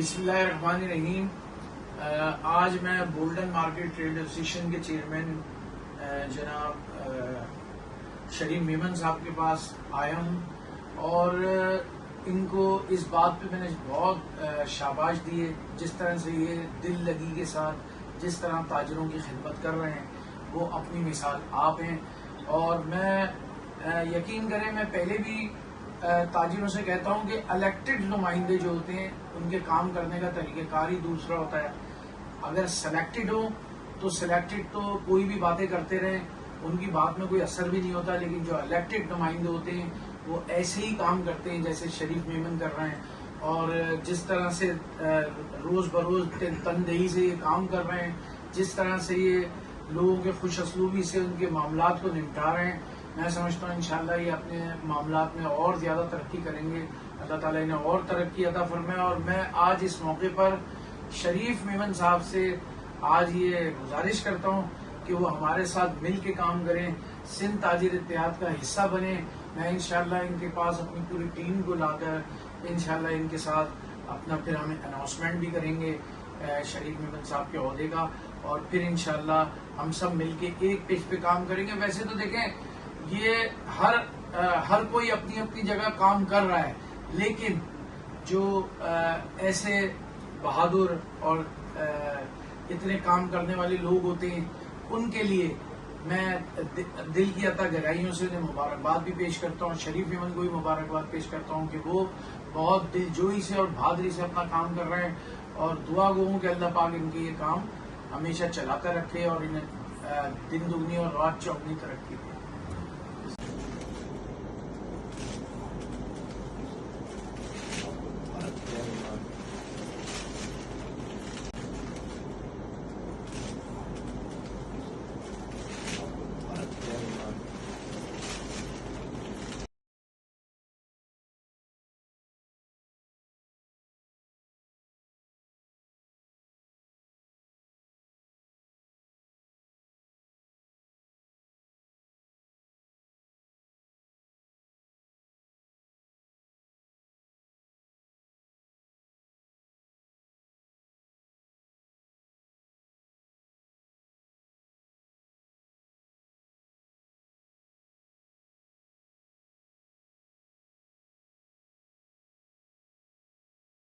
बिस्मिल्लाहिर्रहमानिर्रहीम। आज मैं बोल्डन मार्केट ट्रेड एसोसिएशन के चेयरमैन जनाब शरीफ मेमन साहब के पास आया हूँ और इनको इस बात पे मैंने बहुत शाबाश दी है, जिस तरह से ये दिल लगी के साथ जिस तरह ताजरों की खिदमत कर रहे हैं, वो अपनी मिसाल आप हैं। और मैं यकीन करें, मैं पहले भी ताजिरों से कहता हूं कि इलेक्टेड नुमाइंदे जो होते हैं उनके काम करने का तरीक़ेकार ही दूसरा होता है। अगर सिलेक्टेड हो तो सिलेक्टेड तो कोई भी बातें करते रहें, उनकी बात में कोई असर भी नहीं होता, लेकिन जो इलेक्टेड नुमाइंदे होते हैं वो ऐसे ही काम करते हैं जैसे शरीफ मेमन कर रहे हैं। और जिस तरह से रोज बरोज तनदेही से ये काम कर रहे हैं, जिस तरह से ये लोगों के खुश असलूबी से उनके मामलात को निपटा रहे हैं, मैं समझता हूँ इंशाल्लाह ये अपने मामलात में और ज्यादा तरक्की करेंगे। अल्लाह ताला इन्हें और तरक्की अता फरमाए। और मैं आज इस मौके पर शरीफ मेमन साहब से आज ये गुजारिश करता हूँ कि वो हमारे साथ मिल के काम करें, सिंध ताजिर इत्तेहाद का हिस्सा बने। मैं इंशाल्लाह इनके पास अपनी पूरी टीम को लाकर इंशाल्लाह इनके साथ अपना फिर हम अनाउंसमेंट भी करेंगे शरीफ मेमन साहब के ओहदे का, और फिर इंशाल्लाह हम सब मिलके एक पेज पे काम करेंगे। वैसे तो देखें, ये हर कोई अपनी अपनी जगह काम कर रहा है, लेकिन जो ऐसे बहादुर और इतने काम करने वाले लोग होते हैं, उनके लिए मैं दिल की अता गहराइयों से उन्हें मुबारकबाद भी पेश करता हूँ। शरीफ मेमन को भी मुबारकबाद पेश करता हूँ कि वो बहुत दिलजोई से और बहादुरी से अपना काम कर रहे हैं, और दुआ गो हूँ कि अल्लाह पाक इनके ये काम हमेशा चलाता रखे और इन्हें दिन दुगनी और रात चौगनी तरक्की दे।